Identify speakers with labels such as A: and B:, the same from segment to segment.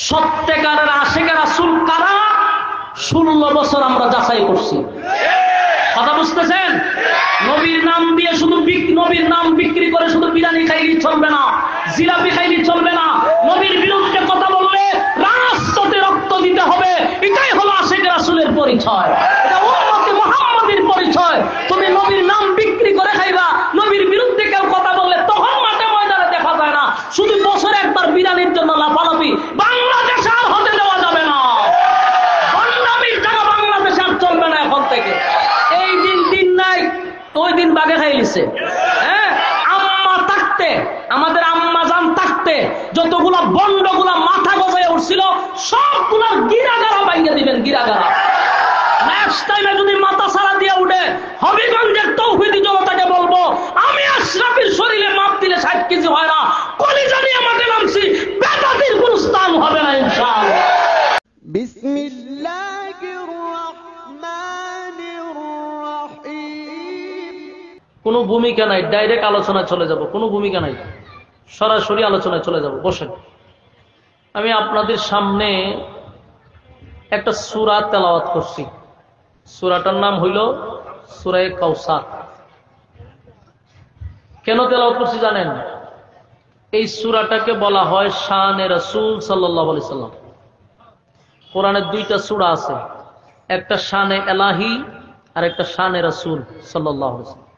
A: সত্যিকারের আশিকের রাসূল কারা 16 বছর আমরা যাচাই করছি। কথা বুঝতেছেন? নবীর নাম দিয়ে শুধু নবীর নাম বিক্রি করে শুধু বিরিয়ানি খাইলে চলবে না, জিলাপি খাইলে চলবে না। নবীর বিরুদ্ধে কথা বললে রাজপথে রক্ত দিতে হবে। এটাই হলো আশিকের রাসূলের পরিচয়, এটা উম্মতে মুহাম্মাদের পরিচয়। তুমি নবীর নাম বিক্রি করে খাইবা, নবীর বিরুদ্ধে কেউ কথা বললে তখন মাঠে ময়দানে দেখা যায় না, শুধু বছরে একবার বিরিয়ানির জন্য লাফালাফি। বাংলাদেশে আর হতে দেওয়া যাবে না, বন্ডামির জায়গা বাংলাদেশে আর চলবে না এখন থেকে। এই দিন নাই, ওই দিন বাগে খাইলিছে। হ্যাঁ, আম্মা থাকতে, আমাদের আম্মা জান থাকতে যতগুলা বন্ডগুলা মাথা গজায় উঠছিল সবগুলা গিরাগারা বাইঙ্গে দিবেন, গিরাগারা। নেক্সট টাইমে যদি মাথা সারা দিয়ে উঠে হবিগঞ্জের তৌহিদি জনতাকে বলবো, আমি আশরাফির শরীরে মাপ দিলে 60 কেজি হয় না, কলিজা নিয়ে মাঠে নামছি, বেদাতির কোনো স্থান হবে না ইনশাআল্লাহ।
B: বিসমিল্লাহির রহমানির রহিম।
A: কোনো ভূমিকা নাই, ডাইরেক্ট আলোচনায় চলে যাব, কোনো ভূমিকা নাই, সরাসরি আলোচনায় চলে যাব। বসেন, আমি আপনাদের সামনে একটা সূরা তেলাওয়াত করছি। সূরাটার নাম হইল সূরা কাউসার। কেন তেলাওয়াত করছি জানেন? এই সূরাটাকে বলা হয় শানে রাসূল সাল্লাল্লাহু আলাইহি সাল্লাম। কোরআনের 2টা সূরা আছে, একটা শানে এলাহি আর একটা শানে রাসূল সাল্লাল্লাহু আলাইহি সাল্লাম।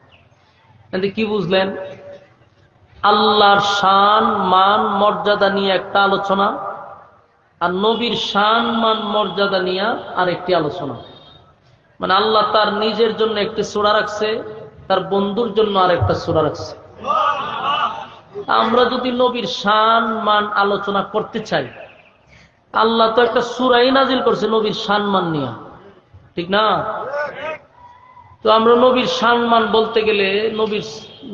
A: এতে কি বুঝলেন? আল্লাহর শান মান মর্যাদা নিয়ে একটা আলোচনা, আর নবীর শান মান মর্যাদা নিয়ে আরেকটি আলোচনা। মানে আল্লাহ তার নিজের জন্য একটি সূরা রাখছে, তার বন্ধুর জন্য আরেকটা সূরা রাখছে। আমরা যদি নবীর শান মান আলোচনা করতে চাই, আল্লাহ তো একটা সূরাই নাজিল করছে নবীর শান মান নিয়ে, ঠিক না? তো আমরা নবীর সম্মান বলতে গেলে নবীর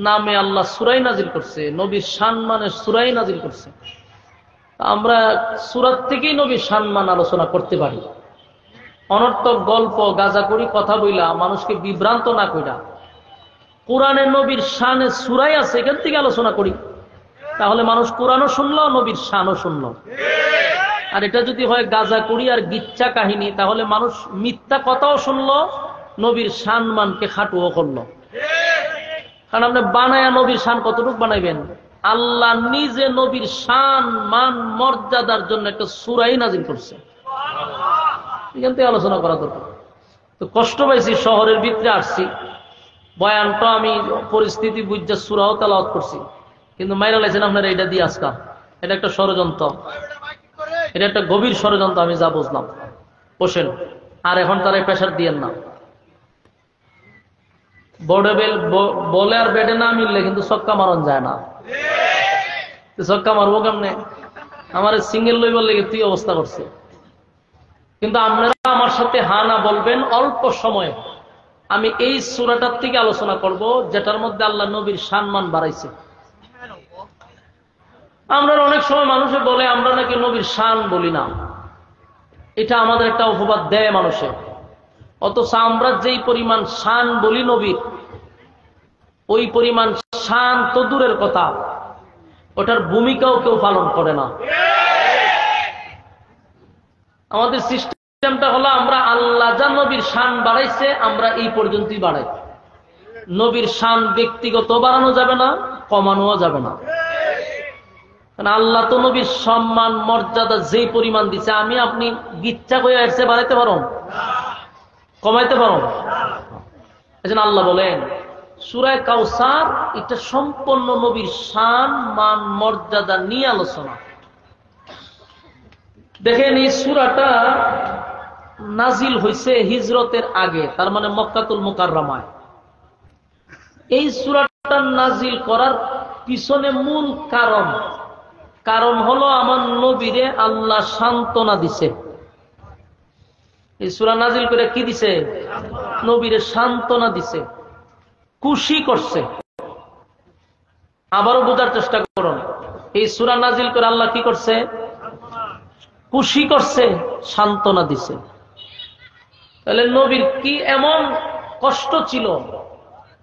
A: নামে আল্লাহ সূরাই নাজিল করছে, নবীর সম্মানের সূরাই নাজিল করছে। আমরা সূরাত থেকেই নবীর সম্মান আলোচনা করতে পারি। অনর্থক গল্প গাঁজাখড়ি কথা বইলা মানুষকে বিভ্রান্ত না কইরা কোরআনে নবীর শানে সূরাই আছে, এখান থেকে আলোচনা করি, তাহলে মানুষ কোরআনও শুনলো, নবীর শানও শুনলো। আর এটা যদি হয় গাঁজাখড়ি আর গিচ্ছা কাহিনী, তাহলে মানুষ মিথ্যা কথাও শুনলো, নবীর শান মানকে খাটুও করলো। কারণ আপনি বানায়া নবীর শান কতটুকু বানাইবেন? আল্লাহ নিজে নবীর শান মান মর্যাদার জন্য একটা সূরাই নাজিল করছে, এখান থেকে আলোচনা করা দরকার। তো কষ্ট পাইছি, শহরের ভিতরে আসছি, বয়ানটা আমি পরিস্থিতি বুঝে সূরাও তেলাওয়াত করছি, কিন্তু মাইরা লাইছেন আপনারা এটা দিয়ে আজকা। এটা একটা ষড়যন্ত্র, এটা একটা গভীর ষড়যন্ত্র, আমি যা বুঝলাম। বসেন, আর এখন তারা প্রেশার দিয়েন না। বলে আর ব্যাটে না মিললে কিন্তু ছক্কা মারন যায় না। ছক্কা মারবো কেমনে? আমার সিঙ্গেল লই বললে তুই অবস্থা করছে। কিন্তু আপনারা আমার সাথে হা না বলবেন, অল্প সময়ে আমি এই সূরাটার থেকে আলোচনা করব, যেটার মধ্যে আল্লাহ নবীর সম্মান বাড়াইছে। আমরা অনেক সময় মানুষে বলে আমরা নাকি নবীর শান বলি না, এটা আমাদের একটা অপবাদ দেয় মানুষে। অথচ আমরা যেই পরিমাণ শান বলি নবীর, ওই পরিমাণ শান তো দূরের কথা, ওটার ভূমিকাও কেউ পালন করে না। আমাদের সিস্টেমটা হলো আমরা আল্লাহ যা নবীর শান বাড়াইছে আমরা এই পর্যন্তই বাড়াই। নবীর শান ব্যক্তিগত বাড়ানো যাবে না, কমানোও যাবে না। কারণ আল্লাহ তো নবীর সম্মান মর্যাদা যেই পরিমাণ দিচ্ছে, আমি আপনি গিচ্ছা করে এসে বাড়াইতে পারো, কমাইতে পারো? এজন্য আল্লাহ বলেন সূরা কাউসার, এটা সম্পূর্ণ নবীর শান মান মর্যাদা নিয়ে আলোচনা। দেখেন, এই সূরাটা নাজিল হয়েছে হিজরতের আগে, তার মানে মক্কাতুল মুকাররমায়। এই সূরাটা নাজিল করার পিছনে মূল কারণ হলো আমার নবীরে আল্লাহ সান্ত্বনা দিছে। এই সূরা নাজিল করে কি দিছে? নবীরে সান্ত্বনা দিছে, খুশি করছে। আবারও বোঝার চেষ্টা করুন, এই সূরা নাজিল করে আল্লাহ কি করছে? খুশি করছে, সান্ত্বনা দিছে। তাহলে নবীর কি এমন কষ্ট ছিল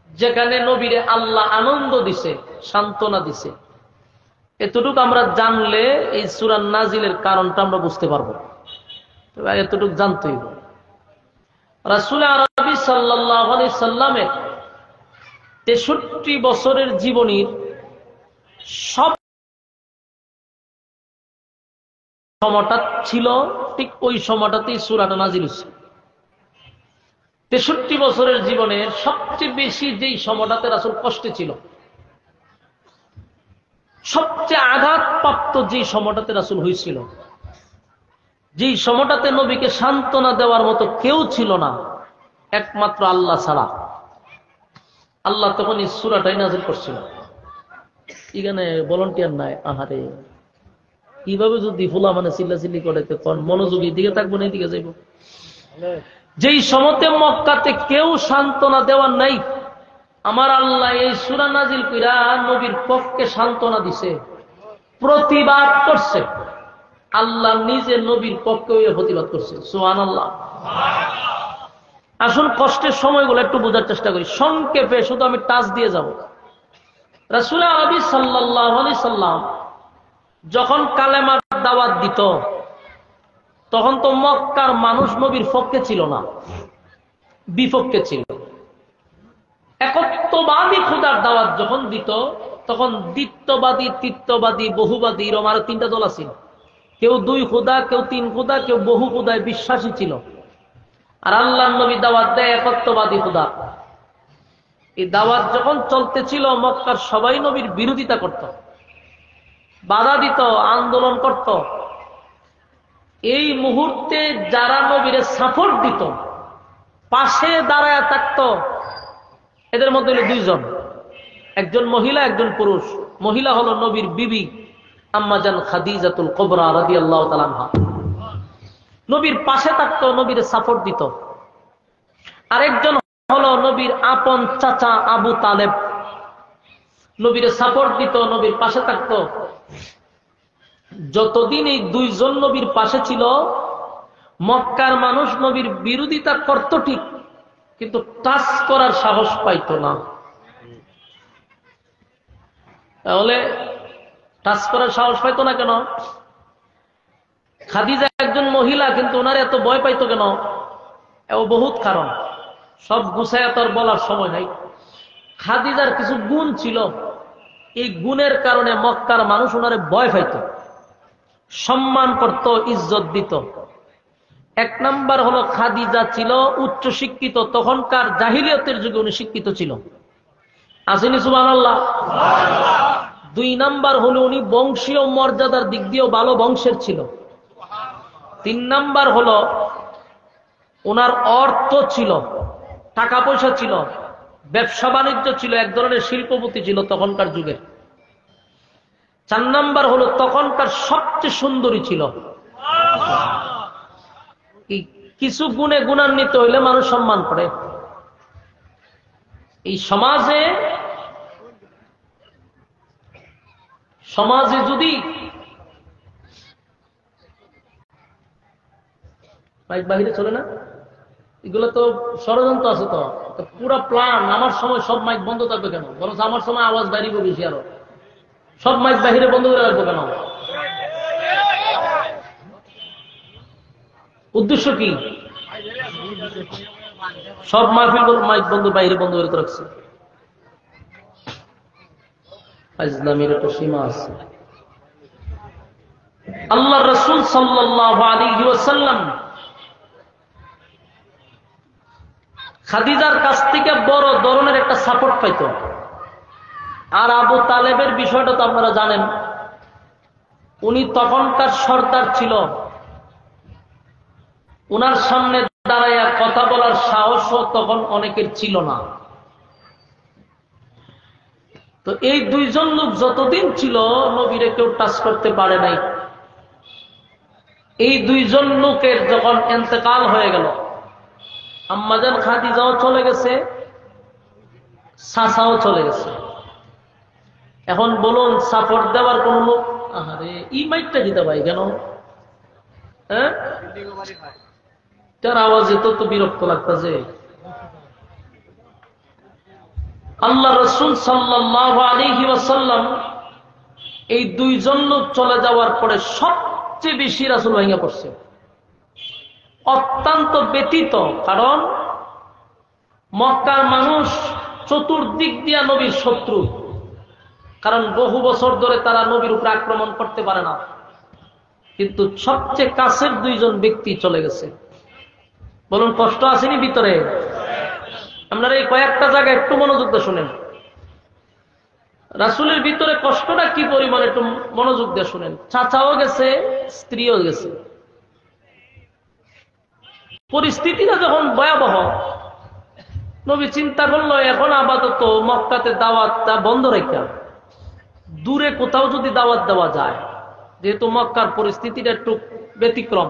A: যেখানে নবীরে আল্লাহ আনন্দ দিছে, সান্ত্বনা দিছে? এতটুকু আমরা জানলে এই সূরা নাজিলের কারণটা আমরা বুঝতে পারবো। এতটুকু জানতেই হবে। রাসূল আরবি সাল্লাল্লাহু আলাইহি সাল্লামের 63 বছরের জীবনীর সব সময়টা ছিল ঠিক ওই সময়টাতেই সূরাটা নাজিল হয়েছে। 63 বছরের জীবনের সবচেয়ে বেশি যেই সময়টাতে রাসূল কষ্টে ছিল, সবচেয়ে আঘাতপ্রাপ্ত যেই সময়টাতে রাসূল হয়েছিল, যেই সময়টাতে নবীকে সান্ত্বনা দেওয়ার মতো কেউ ছিল না একমাত্র আল্লাহ ছাড়া, আল্লাহ তখন এই সূরাটাই নাজিল করছিল। এখানে ভলান্টিয়ার নাই, আহারে কিভাবে যদি ফুলা মানে চিল্লাচিল্লি করে তখন মনোযোগী দিকে থাকবো না, এদিকে যাইব। যেই সময়তে মক্কাতে কেউ সান্ত্বনা দেওয়ার নাই, আমার আল্লাহ এই সূরা নাজিল কইরা নবীর পক্ষে সান্ত্বনা দিছে, প্রতিবাদ করছে। আল্লাহ নিজে নবীর পক্ষে প্রতিবাদ করছে। সুবহানাল্লাহ। আসুন কষ্টের সময়গুলো একটু বোঝার চেষ্টা করি সংক্ষেপে, শুধু আমি টাচ দিয়ে যাব। রাসূল আরবি সাল্লাল্লাহু আলাইহি সাল্লাম যখন কালেমার দাওয়াত দিত, তখন তো মক্কার মানুষ নবীর পক্ষে ছিল না, বিপক্ষে ছিল। একত্ববাদী খোদার দাওয়াত যখন দিত, তখন দ্বিত্ববাদী, তৃতীয়বাদী, বহুবাদী এরকম আরো 3টা দল আছিল। কেউ 2 খোদা, কেউ 3 খোদা, কেউ বহু খোদায় বিশ্বাসী ছিল। আর আল্লাহর নবী দাওয়াত দেয় একত্ববাদী খোদা। এই দাওয়াত যখন চলতেছিল, মক্কার সবাই নবীর বিরোধিতা করত, বাধা দিত, আন্দোলন করত। এই মুহূর্তে যারা নবীরে সাপোর্ট দিত, পাশে দাঁড়ায় থাকত, এদের মধ্যে হলো 2 জন, একজন মহিলা, একজন পুরুষ। মহিলা হলো নবীর বিবি আম্মা জান খাদিজাতুল কুবরা রাদিয়াল্লাহু তাআলা আনহা। নবীর পাশে থাকত, নবীরে সাপোর্ট দিত। আরেকজন হলো নবীর আপন চাচা আবু তালেব, নবীরে সাপোর্ট দিত, নবীর পাশে থাকত। যতদিন এই 2 জন নবীর পাশে ছিল, মক্কার মানুষ নবীর বিরোধিতা করত ঠিক, কিন্তু টাচ করার সাহস পাইত না। তাহলে টাচ করার সাহস পাইতো না কেন? খাদিজা একজন মহিলা, কিন্তু ওনার এত ভয় পাইতো কেন? এও বহুত কারণ, সব গুছায় তোর বলার সময় নাই। খাদিজার কিছু গুণ ছিল, এই গুণের কারণে মক্কার মানুষ ওনারে ভয় পাইত, সম্মান করত, ইজ্জত দিত। 1 নাম্বার হলো খাদিজা ছিল উচ্চ শিক্ষিত, তখনকার জাহিলিয়তের যুগে উনি শিক্ষিত ছিল। আসেনি সুবহানাল্লাহ। 2 নাম্বার হলো উনি বংশীয় মর্যাদার দিক দিয়েও ভালো বংশের ছিল। 3 নাম্বার হলো ওনার অর্থ ছিল, টাকা পয়সা ছিল, ব্যবসা বাণিজ্য ছিল, এক ধরনের শিল্পপতি ছিল তখনকার যুগে। 4 নাম্বার হলো তখনকার সবচেয়ে সুন্দরী ছিল। কিছু গুণে গুণান্বিত হইলে মানুষ সম্মান করে। এই সমাজে যদি মাইক বাহিরে চলে না, এগুলো তো ষড়যন্ত্র আছে। তো পুরো প্ল্যান, আমার সময় সব মাইক বন্ধ থাকবে কেন? বরং আমার সময় আওয়াজ বাড়িব বেশি, আরো সব মাইক বাহিরে বন্ধ করে রাখবো কেন? উদ্দেশ্য কি? সব মাহফিল মাইক বন্ধ, বাইরে বন্ধ করে রাখছে। ইসলামের একটা সীমা আছে। আল্লাহ রাসূল সাল্লাল্লাহু আলাইহি ওয়াসাল্লাম খাদিজার কাছ থেকে বড় ধরনের একটা সাপোর্ট পাইত। আর আবু তালেবের বিষয়টা তো আপনারা জানেন, উনি তখনকার সর্দার ছিল। উনার সামনে দাঁড়াইয়া কথা বলার সাহসও তখন অনেকের ছিল না। তো এই 2 জন লোক যতদিন ছিল, নবীরে কেউ টাচ করতে পারে নাই। এই 2 জন লোকের যখন ইন্তেকাল হয়ে গেল, আম্মাজান খাদিজাও চলে গেছে, চাচাও চলে গেছে। এখন বলুন, সাপোর্ট দেওয়ার কোন লোক? আরে ই মাইকটা দিতে ভাই কেন? হ্যাঁ, তার আওয়াজে তো বিরক্ত লাগতেছে। আল্লাহ রাসূল সাল্লাল্লাহু আলাইহি ওয়াসাল্লাম এই দুইজন লোক চলে যাওয়ার পরে সবচেয়ে বেশি রাসূল ভেঙে পড়ছে, অত্যন্ত ব্যথিত। কারণ মক্কার মানুষ চতুর্দিক দিয়া নবীর শত্রু, কারণ বহু বছর ধরে তারা নবীর উপর আক্রমণ করতে পারে না। কিন্তু সবচেয়ে কাছের দুইজন ব্যক্তি চলে গেছে। বলুন কষ্ট আসেনি ভিতরে? আপনারা এই কয়েকটা জায়গায় একটু মনোযোগ দিয়ে শুনেন। রাসূলের ভিতরে কষ্টটা কি পরিমাণ একটু মনোযোগ দিয়ে শুনেন। চাচাও গেছে, স্ত্রীও গেছে। পরিস্থিতিটা যখন ভয়াবহ, নবী চিন্তা করলো এখন আপাতত মক্কাতে দাওয়াতটা বন্ধ রেখে দূরে কোথাও যদি দাওয়াত দেওয়া যায়, যেহেতু মক্কার পরিস্থিতিটা একটু ব্যতিক্রম,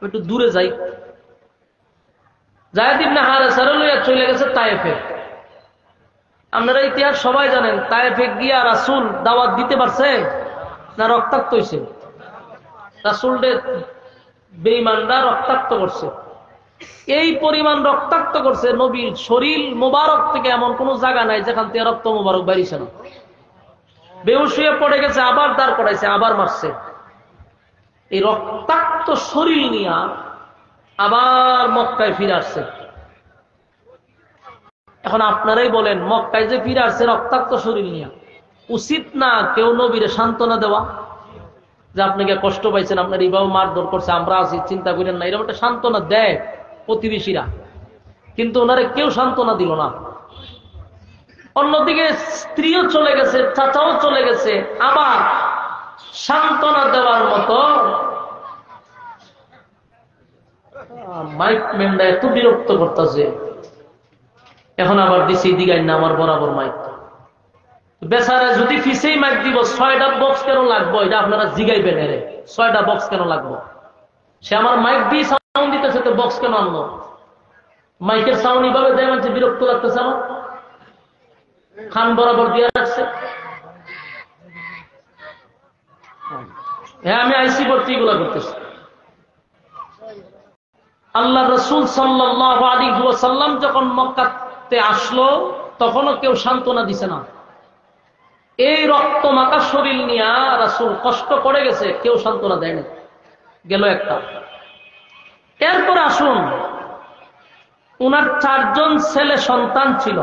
A: একটু দূরে যাই। যায়েদ ইবনে হারেসা লইয়া চলে গেছে তায়েফে। আপনারা ইতিহাস সবাই জানেন, তায়েফে গিয়া রাসূল দাওয়াত দিতে পারছে না রক্তাক্ত হইছে? রাসূলদের বেঈমানরা রক্তাক্ত করছে। এই পরিমাণ রক্তাক্ত করছে, নবীর শরীর মোবারক থেকে এমন কোন জায়গা নাই যেখান থেকে রক্ত মোবারক বেরিয়েছে না। বেহুশ হয়ে পড়ে গেছে, আবার দাঁড় করাইছে, আবার মারছে। এই রক্তাক্ত শরীর নিয়ে আবার মক্কায় ফিরে আসছে। এখন আপনারাই বলেন, মক্কায় যে ফিরে আসছে রক্তাক্ত শরীর নিয়ে, উচিত না কেউ নবীরে সান্ত্বনা দেওয়া যে আপনাকে কষ্ট পাইছেন, আপনার এইভাবে মারধর করছে, আমরা আছি, চিন্তা করেন না, এরকম একটা সান্ত্বনা দেয় প্রতিবেশীরা। কিন্তু ওনারে কেউ সান্ত্বনা দিল না। অন্যদিকে স্ত্রীও চলে গেছে, চাচাও চলে গেছে, আবার সান্ত্বনা দেওয়ার মতো মাইক ম্যানরা এত বিরক্ত করতেছে। এখন আবার দিছি দিগাই না আমার বরাবর মাইক। বেচারা যদি ফিসেই মাইক দিব, 6টা বক্স কেন লাগবো এটা আপনারা জিগাইবেন। এরে 6টা বক্স কেন লাগবো? সে আমার মাইক দিয়ে সাউন্ড দিতেছে, তো বক্স কেন আনলো? মাইকের সাউন্ড এইভাবে দেয়, মানে বিরক্ত লাগতেছে আমার। খান বরাবর দিয়ে রাখছে। হ্যাঁ, আমি আইসি ভর্তি এগুলা করতেছি। আল্লাহ রাসূল সাল্লাল্লাহু আলাইহি ওয়াসাল্লাম যখন মক্কাতে আসলো, তখনও কেউ সান্ত্বনা দিছে না। এই রক্ত মাখা শরীর নিয়ে রাসূল কষ্ট করে গেছে, কেউ সান্ত্বনা দেয়নি। গেল একটা। এরপরে আসুন, উনার 4জন ছেলে সন্তান ছিল,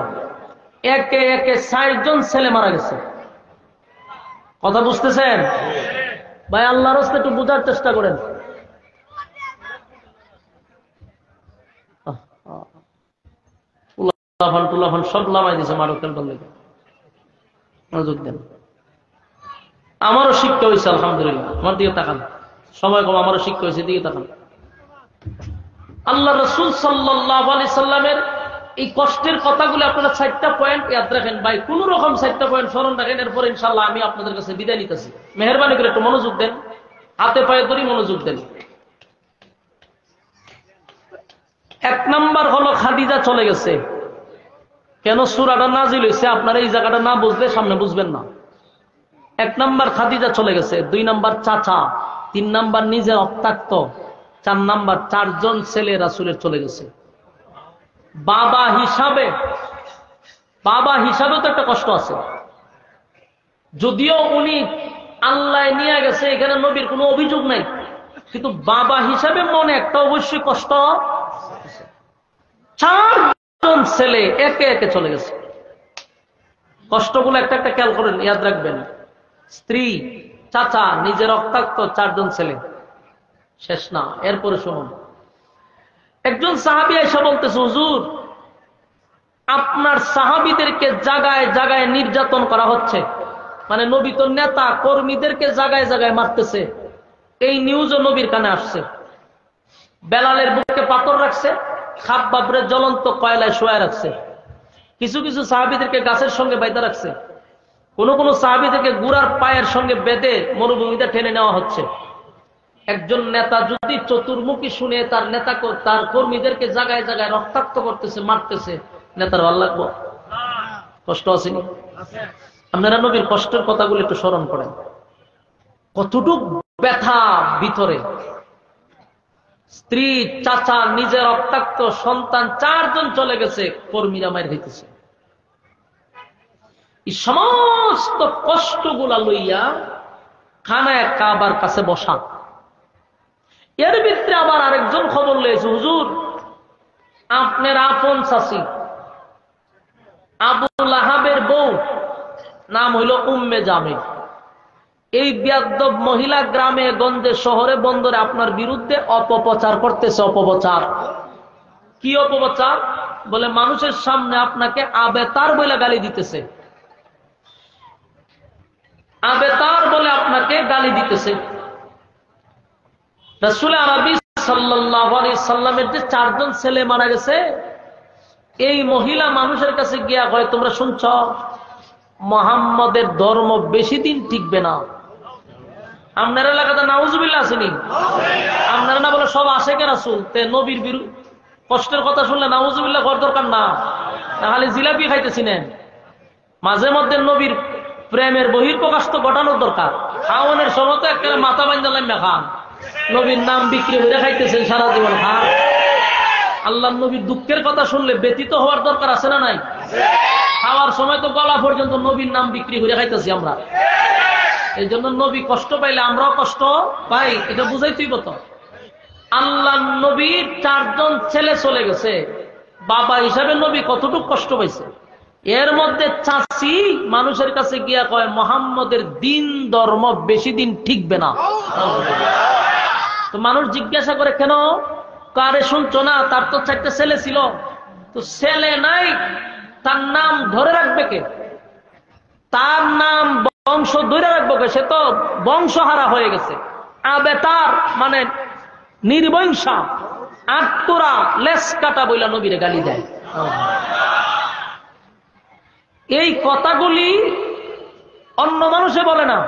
A: একে একে 4জন ছেলে মারা গেছে। কথা বুঝতেছেন ভাই? আল্লাহর রাস্তে একটু বোঝার চেষ্টা করেন। টুলাফান সব লামাই দিছে মারুকের বললে। মনোযোগ দেন। আমারও শিক্ষা হয়েছে আলহামদুলিল্লাহ। আমার দিকে তাকান, সময় কম, আমারও শিক্ষা হয়েছে, দিকে তাকান। আল্লাহ রাসূল সাল্লাল্লাহু আলাইহি সাল্লামের এই কষ্টের কথাগুলো আপনারা 4টা পয়েন্ট ইয়াদ রাখেন ভাই, কোন রকম 4টা পয়েন্ট স্মরণ রাখেন। এরপর ইনশাআল্লাহ আমি আপনাদের কাছে বিদায় নিতেছি। মেহেরবানি করে একটু মনোযোগ দেন, হাতে পায়ে ধরে মনোযোগ দেন। 1 নাম্বার হলো খাদিজা চলে গেছে। কেন সূরাটা নাজিল হয়েছে আপনারা এই জায়গাটা না বুঝলে সামনে বুঝবেন না। 1 নাম্বার খাদিজা চলে গেছে, 2 নাম্বার চাচা, 3 নাম্বার নিজে রক্তাক্ত, 4 নাম্বার 4জন ছেলে রাসূলের চলে গেছে। বাবা হিসাবে তো একটা কষ্ট আছে। যদিও উনি আল্লাহ নিয়ে গেছে, এখানে নবীর কোনো অভিযোগ নাই, কিন্তু বাবা হিসাবে মনে একটা অবশ্যই কষ্ট। 4জন ছেলে একে একে চলে গেছে। কষ্টগুলো একটা একটা খেয়াল করেন, ইয়াদ রাখবেন। স্ত্রী, চাচা, নিজে রক্তাক্ত, 4জন ছেলে। শেষ না, এরপরে শুনুন। একজন সাহাবী এসে বলতেছে, হুজুর আপনার সাহাবীদেরকে জায়গায় জায়গায় নির্যাতন করা হচ্ছে, মানে নবী তো নেতা কর্মীদেরকে জায়গায় জায়গায় মারতেছে। এই নিউজও নবীর কানে আসছে। বেলালের বুকে পাথর রাখছে, খাব্বাবরে জ্বলন্ত কয়লায় শোয়া রাখছে। কিছু কিছু সাহাবীদেরকে গাছের সঙ্গে বাইধা রাখছে। কোন কোন সাহাবীদেরকে গুড়ার পায়ের সঙ্গে বেঁধে মরুভূমিতে টেনে নেওয়া হচ্ছে। একজন নেতা যদি চতুর্মুখী শুনে তার নেতা তার কর্মীদেরকে জায়গায় জায়গায় রক্তাক্ত করতেছে, মারতেছে, নেতার ভালো লাগবো? কষ্ট আসেনি? আপনারা নবীর কষ্টের কথাগুলো একটু স্মরণ করেন, কতটুক ব্যথা ভিতরে। স্ত্রী, চাচা, নিজে রক্তাক্ত, সন্তান 4জন চলে গেছে, কর্মীরা মার হইতেছে। এই সমস্ত কষ্টগুলা লইয়া খানায় কাবার কাছে বসা। এর ভিতরে আবার আরেকজন খবর লয়েছে, হুজুর আপনার আপন চাচি আবু লাহাবের বউ নাম হইল উম্মে জামিল, এই বেয়াদব মহিলা গ্রামে গঞ্জে শহরে বন্দরে আপনার বিরুদ্ধে অপপ্রচার করতেছে। অপপ্রচার কি অপপ্রচার? বলে মানুষের সামনে আপনাকে আবেতার বলে গালি দিতেছে, আবেতার বলে আপনাকে গালি দিতেছে। রাসূল আরবী সাল্লাল্লাহু আলাইহি সাল্লামের যে 4 জন ছেলে মারা গেছে, এই মহিলা মানুষের কাছে গিয়া কয়, তোমরা শুনছ মুহাম্মদের ধর্ম বেশি দিন টিকবে না। আপনার এলাকাতে নাউজুবিল্লাহ আসেনি? আপনারা না বলে সব আশেকে রাসূল, তে নবীর কষ্টের কথা শুনলে নাউজুবিল্লাহ করার দরকার না, খালি জিলাপি খাইতেছিলেন। মাঝে মধ্যে নবীর প্রেমের বহিঃপ্রকাশ তো ঘটানোর দরকার। খাওয়ানোর সময় তো একটা মাথা বান্ধালাম না খান, নবীর নাম বিক্রি হয়ে খাইতেছেন সারা জীবন খান। আল্লাহ নবীর দুঃখের কথা শুনলে ব্যতীত হওয়ার দরকার আছে না নাই? খাওয়ার সময় তো গলা পর্যন্ত নবীর নাম বিক্রি করে খাইতেছি আমরা। এই জন্য নবী কষ্ট পাইলে আমরাও কষ্ট পাই, এটা বুঝাইতেই তো। আল্লাহ নবীর 4 জন ছেলে চলে গেছে, বাবা হিসাবে নবী কতটুকু কষ্ট পাইছে। এর মধ্যে চাচি মানুষের কাছে গিয়া কয় মুহাম্মদের দিন ধর্ম বেশি দিন ঠিকবে না। তো মানুষ জিজ্ঞাসা করে, কেন? কারে শুনছো না? তার তো 4টা ছেলে ছিল, তো ছেলে নাই, তার নাম ধরে রাখবে কে? তার নাম বংশ ধরে রাখবো কে? সে তো বংশহারা হয়ে গেছে। আবেতার মানে নির্বংশা, আত্মরা লেস কাটা বইলা নবীরে গালি দেয়। এই কথাগুলি অন্য মানুষে বলে না,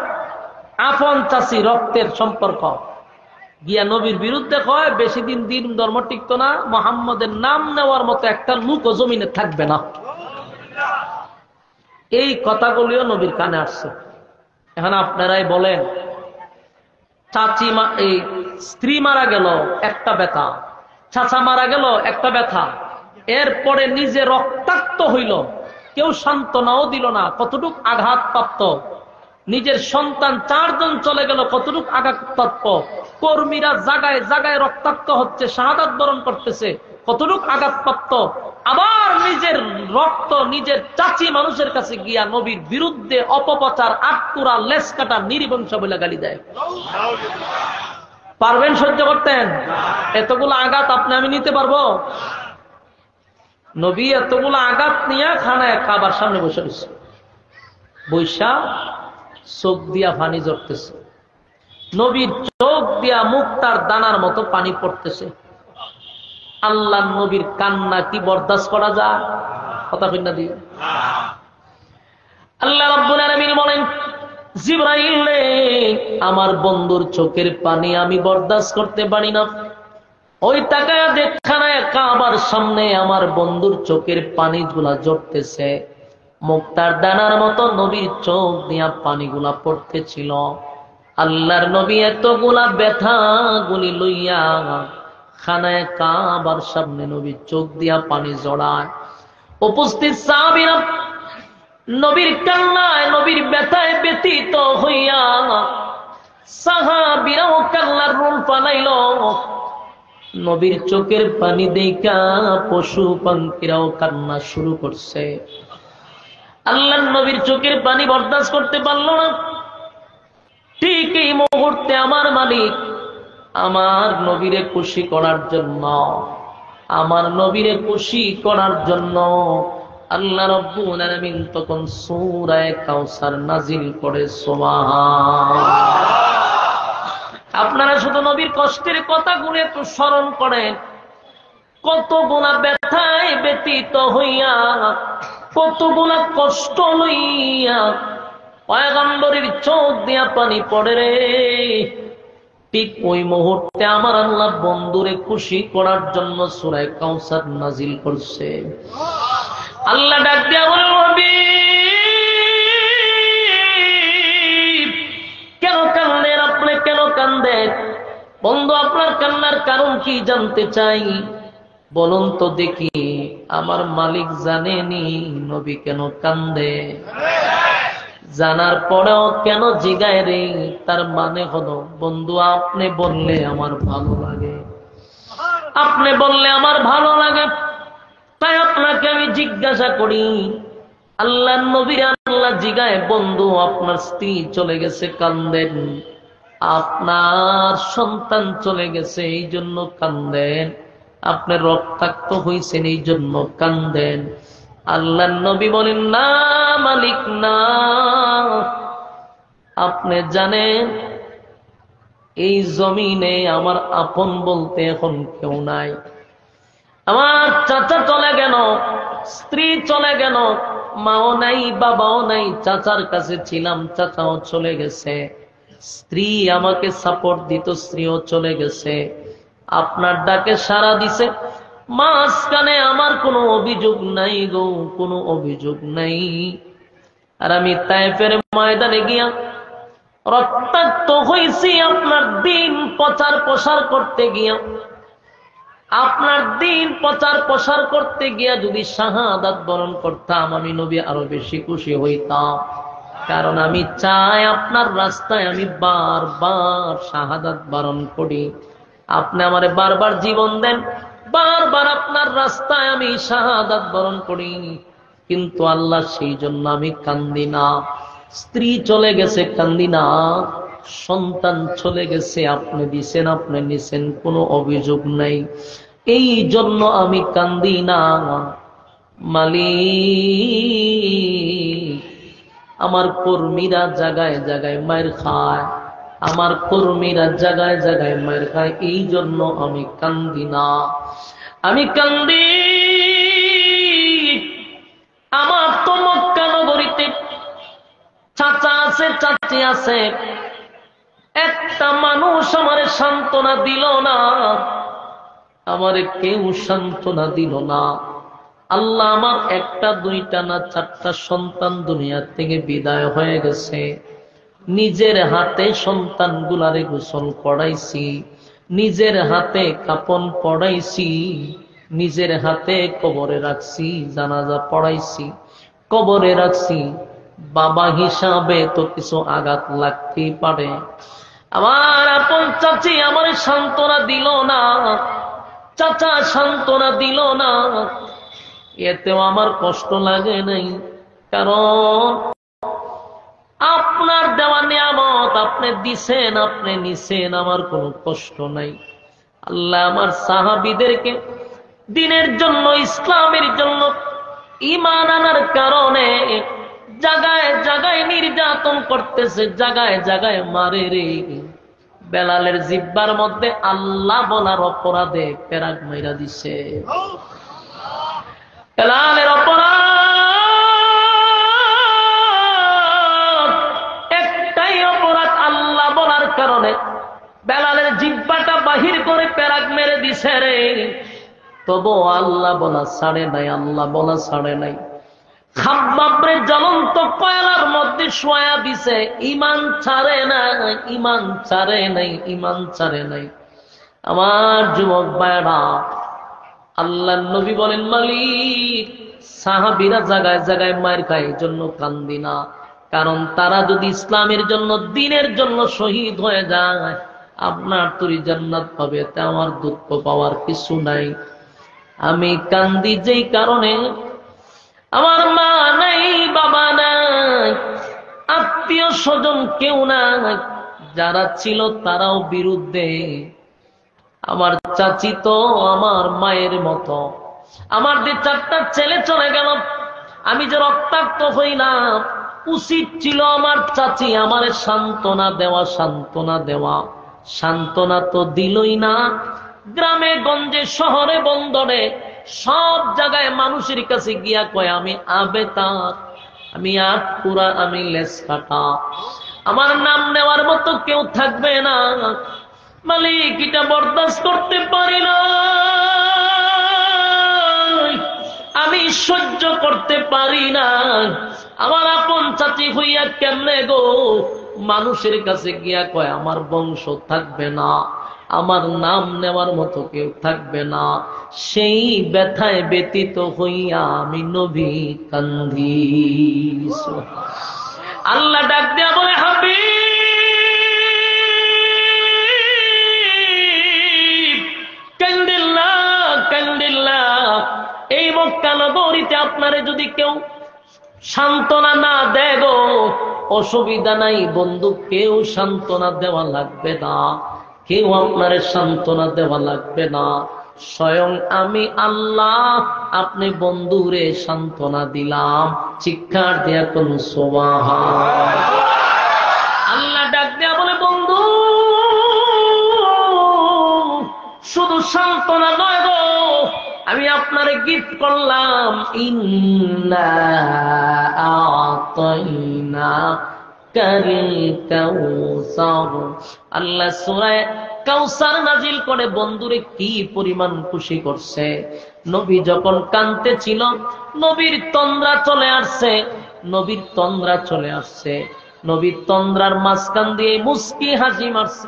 A: আপন চাচি রক্তের সম্পর্ক গিয়া নবীর বিরুদ্ধে কয় বেশি দিন দিন ধর্ম টিকতো না, মুহাম্মদের নাম নেওয়ার মতো একটা লোক জমিনে থাকবে না। এই কথাগুলিও নবীর কানে আসছে। এখন আপনারাই বলেন, চাচি এই স্ত্রী মারা গেল একটা ব্যথা, চাচা মারা গেল একটা ব্যথা, এরপরে নিজে রক্তাক্ত হইল, কেউ সান্ত্বনাও দিল না, কতটুক আঘাত প্রাপ্ত। নিজের সন্তান 4 জন চলে গেল, কতটুক আঘাত প্রাপ্ত। কর্মীরা জায়গায় জায়গায় রক্তাক্ত হচ্ছে, শাহাদাত বরণ করতেছে, কতটুক আঘাত প্রাপ্ত। আবার নিজের রক্ত নিজের চাচি মানুষের কাছে গিয়া নবীর বিরুদ্ধে অপপ্রচার, আটকুরা, লেস কাটা, নির্বংশ বলে গালি দেয়। পারবেন সহ্য করতেন? এতগুলো আঘাত আপনি আমি নিতে পারবো? নবী এতগুলো আঘাত নিয়ে খানায় কাবার সামনে বসে রয়েছে, বৈশা চোখ দিয়া পানি ঝরতেছে, নবীর চোখ দিয়া মুক্তার দানার মতো পানি পড়তেছে। আল্লাহ নবীর কান্না কি বরদাস্ত করা যায়? কথা কইনা দিয়ে আল্লাহ রাব্বুল আলামিন বলেন, জিবরাইল রে, আমার বন্ধুর চোখের পানি আমি বরদাস্ত করতে পারি না। ওই তাকায়া দেখানায় কাবার সামনে আমার বন্ধুর চোখের পানিগুলা ঝরতেছে, মুক্তার দানার মতো নবীর চোখ দিয়া পানিগুলা পড়তেছিল। আল্লাহর নবী এতগুলা ব্যথা গুলি লইয়া খানায় কাবার সামনে নবীর চোখ দিয়া পানি জড়ায়। উপস্থিত সাহাবীরা নবীর কান্নায়, নবীর ব্যথায় ব্যথিত হইয়া সাহাবীরাও কান্নার রোল পালাইল। নবীর চোখের পানি দেখা পশু পাখিরাও কান্না শুরু করছে। আল্লাহ নবীর চোখের পানি বরদাস্ত করতে পারল না। ঠিক এই মুহূর্তে আমার মালিক আমার নবীরে খুশি করার জন্য, আমার নবীরে খুশি করার জন্য আল্লাহ রাব্বুল আলামিন তখন সূরা কাউসার নাজিল করে। সুবহানাল্লাহ। আপনারা শুধু নবীর কষ্টের কথাগুলো একটু স্মরণ করেন, কতগুলা ব্যথায় ব্যতীত হইয়া, কতগুলা কষ্ট লইয়া পয়গম্বরের চোখ দিয়া পানি পড়ে রে। ঠিক ওই মুহূর্তে আমার আল্লাহ বন্ধুরে খুশি করার জন্য সূরা কাউসার নাজিল করছে। আল্লাহ ডাক দিয়া বলেন, নবী কেন কান্দেন? আপনি কেন কান্দেন? বন্ধু আপনার কান্নার কারণ কি জানতে চাই, বলুন তো দেখি। আমার মালিক জানেনি নবী কেন কান্দে। জানার পরেও কেন জিগায় রে? তার মানে হলো, বন্ধু আপনি বললে আমার ভালো লাগে, আপনি বললে আমার ভালো লাগে, তাই আপনাকে আমি জিজ্ঞাসা করি। আল্লাহ নবীর আল্লাহ জিগায়, বন্ধু আপনার স্ত্রী চলে গেছে কান্দেন, আপনার সন্তান চলে গেছে এই জন্য কান্দেন, আপনি রক্তাক্ত হয়েছেন এই জন্য কান্দেন। আল্লাহ নবী বলেন, না মালিক না, আপনি জানেন এই জমিনে আমার আপন বলতে এখন কেউ নাই। আমার চাচা চলে গেল, স্ত্রী চলে গেল, মাও নাই বাবাও নাই, চাচার কাছে ছিলাম, চাচাও চলে গেছে, স্ত্রী আমাকে সাপোর্ট দিত, স্ত্রীও চলে গেছে, আপনার ডাকে সাড়া দিছে, মাঝখানে আমার কোনো অভিযোগ নাই গো, কোনো অভিযোগ নাই। আর আমি তায়েফের ময়দানে গিয়া রক্তাক্ত হয়েছি আপনার দিন প্রচার প্রসার করতে গিয়া, আপনার দিন প্রচার প্রসার করতে গিয়া যদি শাহাদাত বরণ করতাম, আমি নবী আরো বেশি খুশি হইতাম। কারণ আমি চাই আপনার রাস্তায় আমি বারবার শাহাদাত বরণ করি, আপনি আমারে বারবার জীবন দেন, বারবার আপনার রাস্তায় আমি শাহাদাত বরণ করি। কিন্তু আল্লাহ সেই জন্য আমি কান্দি না। স্ত্রী চলে গেছে কান্দি না, সন্তান চলে গেছে আপনি দিছেন, আপনি নিছেন, কোনো অভিযোগ নাই, এই জন্য আমি কান্দি না। মালিক, আমার কর্মীরা জায়গায় জায়গায় মায়ের খায়, আমার কর্মীরা জায়গায় জায়গায় মায়ের খায়, এই জন্য আমি কান্দি না। আমি কান্দি, আমার তো মক্কা নগরীতে চাচা আছে, চাচি আছে, একটা মানুষ আমারে সান্ত্বনা দিল না, আমারে কেউ সান্ত্বনা দিল না। আল্লাহ আমার একটা দুইটা না চারটা সন্তান দুনিয়া থেকে বিদায় হয়ে গেছে, নিজের হাতে সন্তানগুলারে গোসল করাইছি, নিজের হাতে কাপন পড়াইছি, নিজের হাতে কবরে রাখছি, জানাজা পড়াইছি, কবরে রাখছি। বাবা হিসাবে তো কিছু আঘাত লাগতেই পারে। আমার আপন চাচি আমার সান্ত্বনা দিল না, চাচা সান্ত্বনা দিল না, এতেও আমার কষ্ট লাগে নাই। কারণ আপনার দেওয়া নিয়ামত আপনি দিছেন, আপনি নিছেন, আমার কোনো কষ্ট নাই। আল্লাহ আমার সাহাবীদেরকে দিনের জন্য, ইসলামের জন্য ঈমান আনার কারণে জায়গায় জায়গায় নির্যাতন করতেছে, জায়গায় জায়গায় মারে রে। বেলালের জিহ্বার মধ্যে আল্লাহ বলার অপরাধে পেরাক মাইরা দিছে। বেলালের অপরাধ একটাই, অপরাধ আল্লাহ বলার কারণে বেলালের জিহ্বাটা বাহির করে পেরাক মেরে দিছে রে। তবু আল্লাহ বলা ছাড়ে নাই, আল্লাহ বলা ছাড়ে নাই। খাব্বাবরে জ্বলন্ত কয়লার মধ্যে শোয়া দিছে, ঈমান ছাড়ে নাই, ঈমান ছাড়ে নাই, ঈমান ছাড়ে নাই। আমার যুবক ভাইরা, আল্লাহর নবী বলেন, মালিক, সাহাবীরা জায়গায় জায়গায় মায়ের খায়, এই জন্য কান্দি না। কারণ তারা যদি ইসলামের জন্য, দিনের জন্য শহীদ হয়ে যায়, আপনার তুই জান্নাত পাবে, তা আমার দুঃখ পাওয়ার কিছু নাই। আমি কান্দি যেই কারণে আমার মা নাই, বাবা নাই, আত্মীয় স্বজন কেউ নাই, যারা ছিল তারাও বিরুদ্ধে। আমার চাচি তো আমার মায়ের মতো, আমার যে চারটা ছেলে চলে গেল, আমি যে রক্তাক্ত হইলাম, উচিত ছিল আমার চাচি আমার সান্ত্বনা দেওয়া, সান্ত্বনা দেওয়া। সান্ত্বনা তো দিলই না। গ্রামে গঞ্জে শহরে বন্দরে সব জায়গায় মানুষের কাছে গিয়া কয়, আমি আবেতার, আমি আটপুরা, আমি লেস কাটা, আমার নাম নেওয়ার মতো কেউ থাকবে না। মালিক, এটা বরদাস্ত করতে পারি না, আমি সহ্য করতে পারি না। আমার আপন চাচি হইয়া কেমনে গো মানুষের কাছে গিয়া কয় আমার বংশ থাকবে না, আমার নাম নেওয়ার মতো কেউ থাকবে না। সেই ব্যথায় ব্যতীত হইয়া আমি নবী কান্দি। আল্লাহ ডাক দেয়া বলে, হাবিব কান্দিল্লা কান্দিল্লা, এই মক্কা নগরীতে আপনারে যদি কেউ সান্ত্বনা না দেয় গো, অসুবিধা নাই বন্ধু, কেউ সান্ত্বনা দেওয়া লাগবে না, কেউ আপনারে সান্ত্বনা দেওয়া লাগবে না, স্বয়ং আমি আল্লাহ আপনি বন্ধুরে সান্ত্বনা দিলাম। চিৎকার দেয়া কোন সুবহান। আল্লাহ ডাক দেয়া বলে, বন্ধু শুধু সান্ত্বনা নয় গো, আমি আপনারে গিফট করলাম, ইন্না আতাইনা কাল কাউসার। আল্লাহ সূরা কাউসার নাজিল করে বন্ধুরে কি পরিমাণ খুশি করছে। নবী যখন কাঁদতে ছিল, নবীর তন্দ্রা চলে আসছে, নবীর তন্দ্রা চলে আসছে, নবীর তন্দ্রার মাঝখান দিয়ে মুস্কি হাসি মারছে।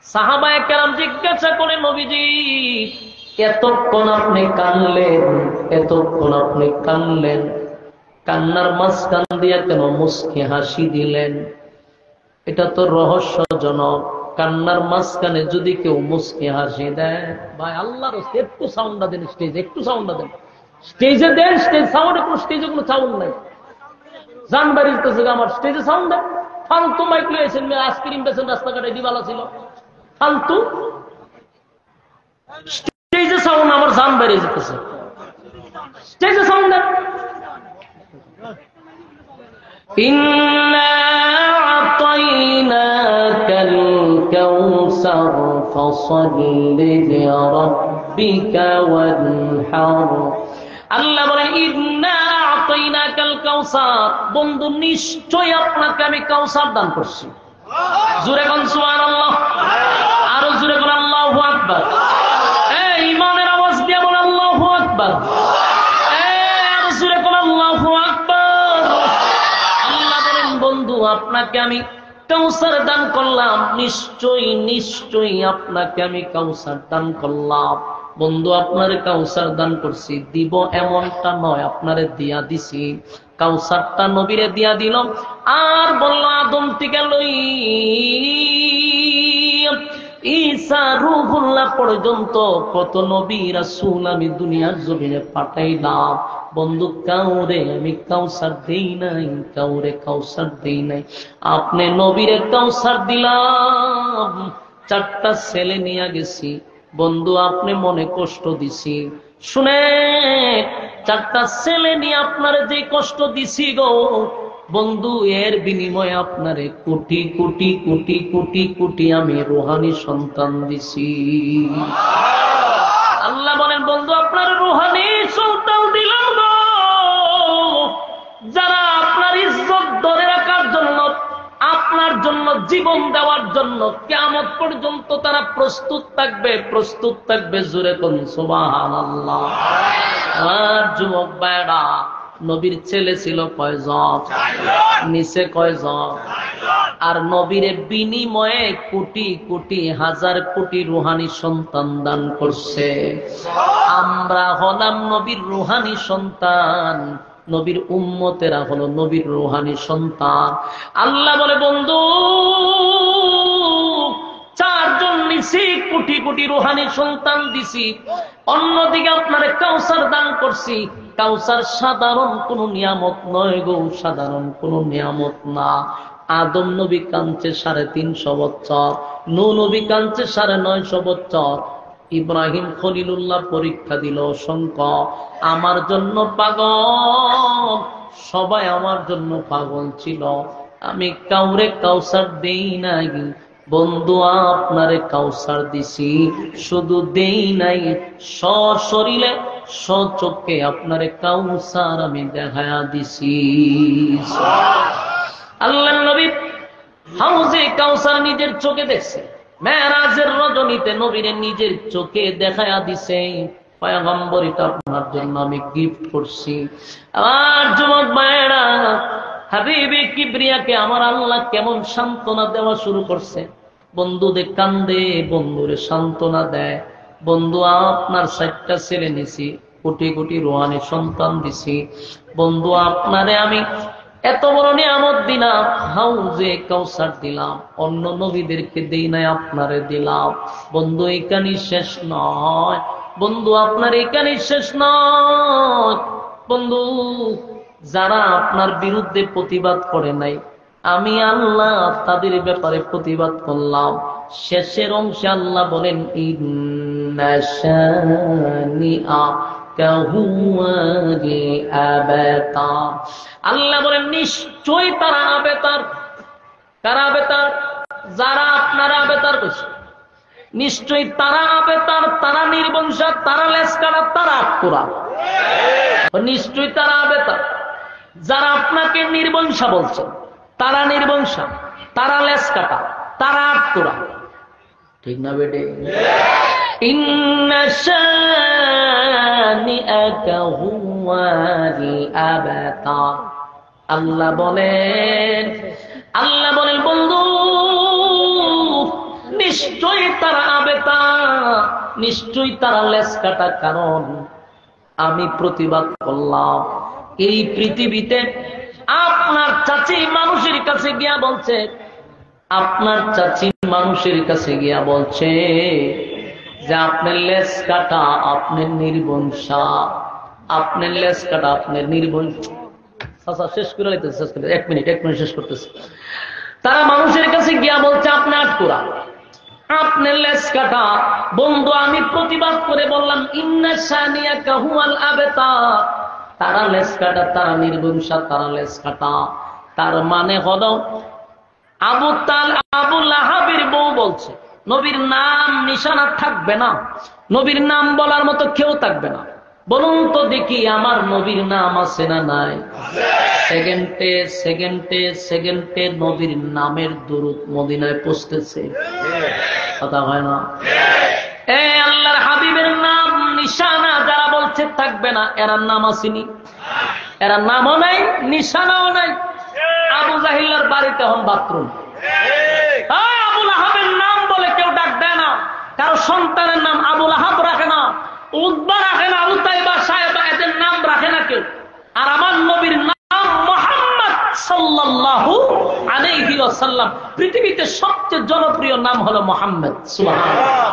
A: সাহাবায়ে কেরাম জিজ্ঞাসা করে, নবীজি এতক্ষণ আপনি কাঁদলেন, এতক্ষণ আপনি কাঁদলেন, কান্নার মাঝখান দিয়ে কেন মুস্কি হাসি দিলেন? এটা তো রহস্যজনক। কান্নার মাঝখানে যদি কেউ মুস্কি হাসি দেয়, ভাই আল্লাহর একটু সাউন্ড দেন, স্টেজে একটু সাউন্ড দেন, স্টেজে দেন, স্টেজ সাউন্ড, কোনো স্টেজে কোনো সাউন্ড নাই। জান বাড়ির তো আমার স্টেজে সাউন্ড দেন। ফালতু মাইক লয়েছেন, আইসক্রিম বেছেন রাস্তাঘাটে, দিবালা ছিল ফালতু স্টেজে সাউন্ড, আমার জান বেড়ে যেতেছে, স্টেজে সাউন্ড দেন। ইন্না আতাইনাকাল কাউসার ফাসাল্লি লিরাব্বিকা ওয়ানহার। আল্লাহ বলে, ইন্না আতাইনাকাল কাউসার, বন্ধু নিশ্চয় আপনাকে আমি কাউসার দান করছি। জোরে কোন সুবহানাল্লাহ, আরো জোরে কোন আল্লাহু আকবার। এই ইমানের আওয়াজ দিয়ে বল আল্লাহু আকবার, আরো জোরে কোন আল্লাহু আকবার। আল্লাহ বলেন, বন্ধু আপনাকে আমি কাউসার দান করলাম, নিশ্চয়ই নিশ্চয়ই আপনাকে আমি কাউসার দান করলাম। বন্ধু আপনারে কাউসার দান করছি, দিব এমনটা নয়, আপনারে দিয়া দিছি। কাউসারটা নবীরে দিয়া দিল, আর বলল আদম থেকে লই ঈসা রূহুল্লাহ পর্যন্ত কত নবী রাসূল আমি দুনিয়ার জমিনে পাঠাইলাম। বন্ধু কাউরে আমি কাউসার দেই নাই, কাউরে কাউসার দেই নাই। আপনি নবীরে কাউসার দিলাম, 4টা ছেলে নিয়ে গেছি। বন্ধু আপনি মনে কষ্ট দিছি, শুনে 4টা ছেলে নিয়ে আপনারে যে কষ্ট দিছি গো বন্ধু, এর বিনিময়ে আপনারে কোটি কোটি কোটি কোটি কোটি আমি রুহানি সন্তান দিছি। আল্লাহ বলেন, বন্ধু আপনার রুহানি সন্তান দিলাম গো, যারা আপনার ইজ্জত ধরে রাখার জন্য, আপনার জন্য জীবন দেওয়ার জন্য কিয়ামত পর্যন্ত তারা প্রস্তুত থাকবে, প্রস্তুত থাকবে। জোরে কোন সুবহানাল্লাহ। আর যুবক ভাইরা, নবীর ছেলে ছিল কয়জন? নিচে কয়জন? আর নবীর বিনিময়ে কোটি কোটি হাজার কোটি রুহানি সন্তান দান করছে। আমরা হলাম নবীর রুহানি সন্তান, নবীর উম্মতেরা হলো নবীর রুহানি সন্তান। আল্লাহ বলে, বন্ধু 4 জন নিছি, কোটি কোটি রুহানি সন্তান দিছি। অন্যদিকে আপনারে কাউসার দান করছি। কাউসার সাধারণ কোন নিয়ামত নয় গো, সাধারণ কোন নিয়ামত না। আদম নবী কাঁদছে 350 বছর, নূহ নবী কাঁদছে 950 বছর, ইব্রাহিম খলিলুল্লাহ পরীক্ষা দিল অসংখ্য। আমার জন্য পাগল, সবাই আমার জন্য পাগল ছিল। আমি কাউরে কাউসার দেই নাই বন্ধু, আপনারে কাউসার দিছি। শুধু দেই নাই, সশরীরে সচক্ষে আপনারে কাউসার আমি দেখায়া দিছি। আল্লাহর নবী হাউজে কাউসার নিজের চোখে দেখছে। মেরাজের রজনীতে নবীরে নিজের চোখে দেখায়া দিছে। পয়গম্বর, এটা আপনার জন্য আমি গিফট করছি। আর যুবক ভাইরা, হাবিবে কিবরিয়াকে আমার আল্লাহ কেমন সান্ত্বনা দেওয়া শুরু করছে। বন্ধুদের কান্দে, বন্ধুরে সান্ত্বনা দেয়। বন্ধু আপনার 4টা ছেলে নিছি, কোটি কোটি রুহানি সন্তান দিছি। বন্ধু আপনারে আমি এত বড় নিয়ামত দিলাম, হাউজে কাউসার দিলাম, অন্য নবীদেরকে দেই নাই, আপনারে দিলাম। বন্ধু এখানে শেষ নয়, বন্ধু আপনার এখানে শেষ নয়। বন্ধু যারা আপনার বিরুদ্ধে প্রতিবাদ করে নাই, আমি আল্লাহ তাদের ব্যাপারে প্রতিবাদ করলাম। শেষের অংশে আল্লাহ বলেন ইন্না শানিআকা হুয়াল আবতার। আল্লাহ বলেন নিশ্চয়ই তারা আবেতার। কারা আবেতার? যারা আপনারা আবেতার করছে, নিশ্চয়ই তারা আবেতার, তারা নির্বংশা, তারা লেসকারা, তারা আটকোরা। নিশ্চয়ই তারা আবেতার। যারা আপনাকে নির্বংশা বলছেন, তারা নির্বংশা, তারা লেসকাটা, তারা আটকোরা। ঠিক না বেটে? ইন্না শানিআকা হুয়াল আবতার। আল্লাহ বলেন বন্ধু নিশ্চয়ই তারা আবেতার, নিশ্চয়ই তারা লেসকাটা। কারণ আমি প্রতিবাদ করলাম। এই পৃথিবীতে আপনার চাচি মানুষের কাছে গিয়া বলছে, আপনার চাচি মানুষের কাছে গিয়া বলছে যে আপনার লেস কাটা, আপনার নির্বংশা, আপনার লেস কাটা, আপনার নির্বংশা। আচ্ছা শেষ করে লাইতেছে, শেষ করে, এক মিনিট শেষ করতেছে। তারা মানুষের কাছে গিয়া বলছে আপনি আটকোরা, আপনার লেস কাটা। বন্ধু আমি প্রতিবাদ করে বললাম ইন্না শানিআকা হুয়াল আবতার। তারা লেস কাটা, তারা নির্বংশা, তারা লেস কাটা। তার মানে হলো আবু লাহাবের বউ বলছে নবীর নাম নিশানা থাকবে না, নবীর নাম বলার মতো কেউ থাকবে না। বলুন তো দেখি আমার নবীর নাম আছে না নাই? সেকেন্ডে সেকেন্ডে সেকেন্ডে নবীর নামের দুরূদ মদিনায় পৌঁছতেছে। কথা হয় না? আল্লাহর হাবিবের নাম নিশানা যারা বলছে থাকবে না, এরা নাম আসেনি, এরা নামও নাই, নিশানাও নাই। আবু জাহিলের বাড়িতে হন বাথরুম। আবুল আহাবের নাম বলে কেউ ডাক দেয় না, কারো সন্তানের নাম আবুল আহাব রাখে না, উতবা রাখে না, উতাইবা সাহেবা, এদের নাম রাখে না কেউ। আর আমার নবীর নাম মুহাম্মদ সাল্লাল্লাহু আলাইহি ওয়াসাল্লাম। পৃথিবীতে সবচেয়ে জনপ্রিয় নাম হলো মুহাম্মদ। সুবহানাল্লাহ।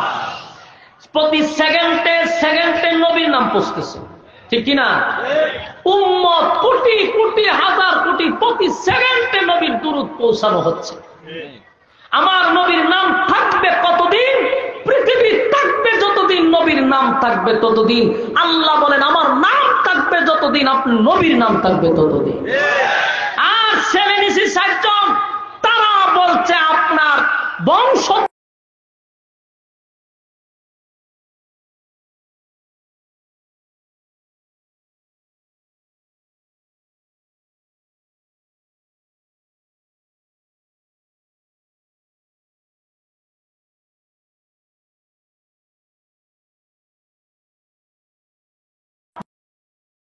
A: প্রতি সেকেন্ডে সেকেন্ডে নবীর নাম পৌঁছতেছে, ঠিক কিনা? উম্মত কোটি কোটি হাজার কোটি প্রতি সেকেন্ডে নবীর দুরূদ পৌঁছানো হচ্ছে। আমার নবীর নাম থাকবে কতদিন? পৃথিবী থাকবে যতদিন নবীর নাম থাকবে ততদিন। আল্লাহ বলেন আমার নাম থাকবে যতদিন, আপনার নবীর নাম থাকবে ততদিন। আর ছেলে নিছি ৬০ জন, তারা বলছে আপনার বংশ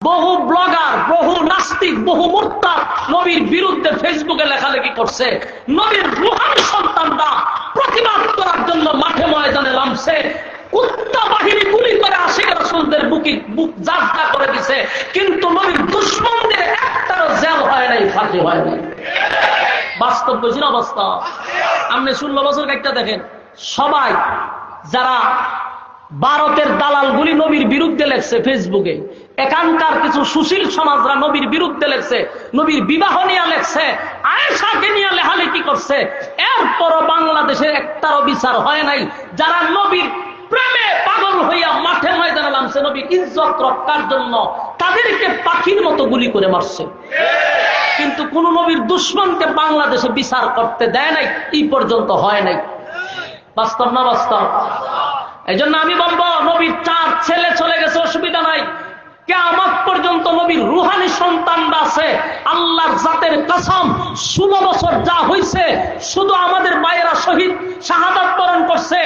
A: বহু ব্লগার, বহু নাস্তিক, বহু মুরতাদ নবীর বিরুদ্ধে ফেসবুকে লেখালেখি করছে। নবীর রূহানি সন্তানরা প্রতিবাদ করার জন্য মাঠে ময়দানে নামছে। কুত্তা বাহিনী গুলি করে আশিক রাসূলদের বুক জাজদা করে দিছে, কিন্তু নবীর দুশমনদের একটারও জেল হয় নাই, ফাঁসি হয় নাই। বাস্তব বুঝি না? বাস্তব। আপনি 16 বছর একটা দেখেন, সবাই যারা ভারতের দালালগুলি নবীর বিরুদ্ধে লেখছে ফেসবুকে, এখানকার কিছু সুশীল সমাজরা নবীর বিরুদ্ধে লেখছে, নবীর বিবাহ নিয়ে লেখছে, আয়েশাকে নিয়ে লেখালেখি করছে। এরপরও বাংলাদেশের একটারও বিচার হয় নাই। যারা নবীর প্রেমে পাগল হইয়া মাঠে ময়দানে নামছে নবীর ইজ্জত রক্ষার জন্য, তাদেরকে পাখির মতো গুলি করে মারছে। কিন্তু কোন নবীর দুশমনকে বাংলাদেশে বিচার করতে দেয় নাই, এই পর্যন্ত হয় নাই। বাস্তব না বাস্তব? এই জন্য আমি বলবো নবীর 4 ছেলে চলে গেছে, অসুবিধা নাই। কিয়ামত পর্যন্ত নবীর রূহানি সন্তানরা আছে। আল্লাহর জাতের কসম, 16 বছর যা হইছে, শুধু আমাদের মায়েরা শহীদ শাহাদাত বরণ করছে।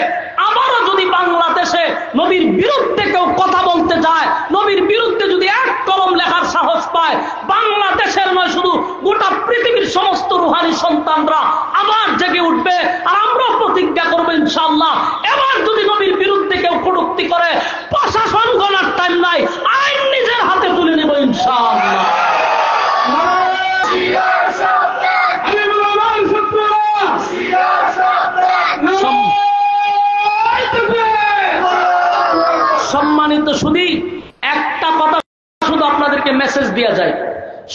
A: আবারও যদি বাংলাদেশে নবীর বিরুদ্ধে কেউ কথা বলতে যায়, নবীর বিরুদ্ধে যদি এক কলম লেখার সাহস পায়, বাংলাদেশের নয় শুধু গোটা পৃথিবীর সমস্ত রূহানি সন্তানরা আবার জেগে উঠবে। আর আমরাও প্রতিজ্ঞা করবো ইনশাআল্লাহ, এবার যদি নবীর বিরুদ্ধে কেউ কটূক্তি করে, প্রশাসন গণার টাইম নাই, আইন নিজের হাতে তুলে নেব ইনশাআল্লাহ। সম্মানিত শুধু একটা কথা শুধু আপনাদেরকে মেসেজ দেওয়া যায়,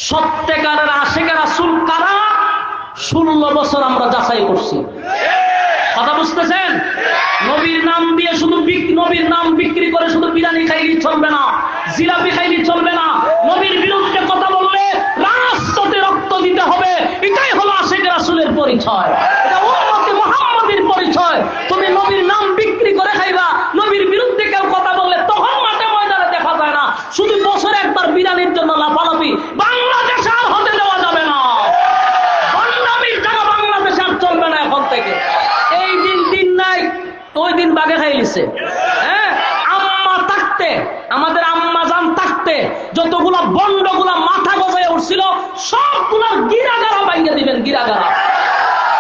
A: সত্যিকারের আশিকের রাসূল কারা 16 বছর আমরা যাচাই করছি। কথা বুঝতেছেন? নবীর নাম দিয়ে শুধু নবীর নাম বিক্রি করে শুধু বিরিয়ানি খাইলে চলবে না, জিলাপি খাইলে চলবে না। নবীর বিরুদ্ধে কথা বললে রাজপথে রক্ত দিতে হবে। এটাই হলো আশিকের রাসূলের পরিচয়, এটা উম্মতে মুহাম্মাদের পরিচয়। তুমি নবীর নাম বিক্রি করে খাইবা, নবীর বিরুদ্ধে কেউ কথা বললে তখন মাঠে ময়দানে দেখা যায় না, শুধু বছরে একবার বিরিয়ানির জন্য লাফালাফি। বাংলাদেশে আর হতে দেওয়া যাবে না, বন্ডামির জায়গা বাংলাদেশে আর চলবে না এখন থেকে। এই দিন নাই, ওই দিন বাগে খাইলিছে। হ্যাঁ, আম্মা থাকতে, আমাদের আম্মা জান থাকতে যতগুলা বন্ডগুলা মাথা গজায় উঠছিল সবগুলা গিরাগারা বাইঙ্গে দিবেন, গিরাগারা।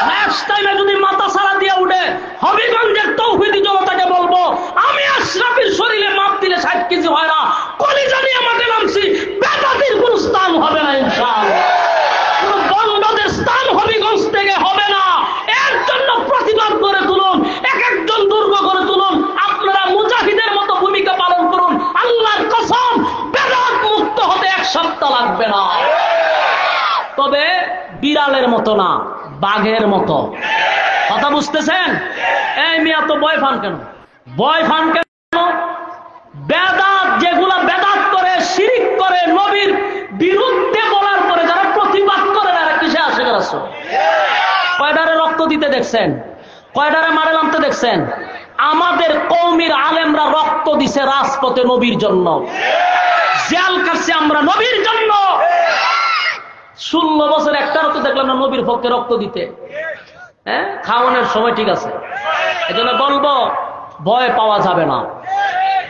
A: নেক্সট টাইমে যদি মাথা সারা দিয়ে উঠে হবিগঞ্জের তৌহিদি জনতাকে বলবো, আমি আশরাফির শরীরে মাপ দিলে 60 কেজি হয় না, কলিজা নিয়ে মাঠে নামছি, বেদাতির কোন স্থান হবে না ইনশাআল্লাহ। কোন বন্ডদের স্থান হবিগঞ্জ থেকে হবে না। এর জন্য প্রতিবাদ করে তুলুন, এক একজন দুর্গ করে তুলুন। আপনারা মুজাহিদের মতো ভূমিকা পালন করুন। আল্লাহর কসম, বেদাত মুক্ত হতে 1 সপ্তাহ লাগবে না, তবে বিড়ালের মতো না, বাঘের মতো। কথা বুঝতেছেন? এই মিয়া তো ভয় পান কেন? ভয় পান কেন? বেদাত যেগুলা বেদাত করে, শিরিক করে, নবীর বিরুদ্ধে বলার পরে যারা প্রতিবাদ করে এরা কিসে আশিক রাসূল? কয়টারে রক্ত দিতে দেখছেন? কয়টারে মারে নামতে দেখছেন? আমাদের কওমির আলেমরা রক্ত দিছে রাজপথে নবীর জন্য, জেল কাটছে আমরা নবীর জন্য। 16 বছর একটারও তো দেখলাম না নবীর পক্ষে রক্ত দিতে। হ্যাঁ, খাওয়ানোর সময় ঠিক আছে, এজন্য বলবো ভয় পাওয়া যাবে না।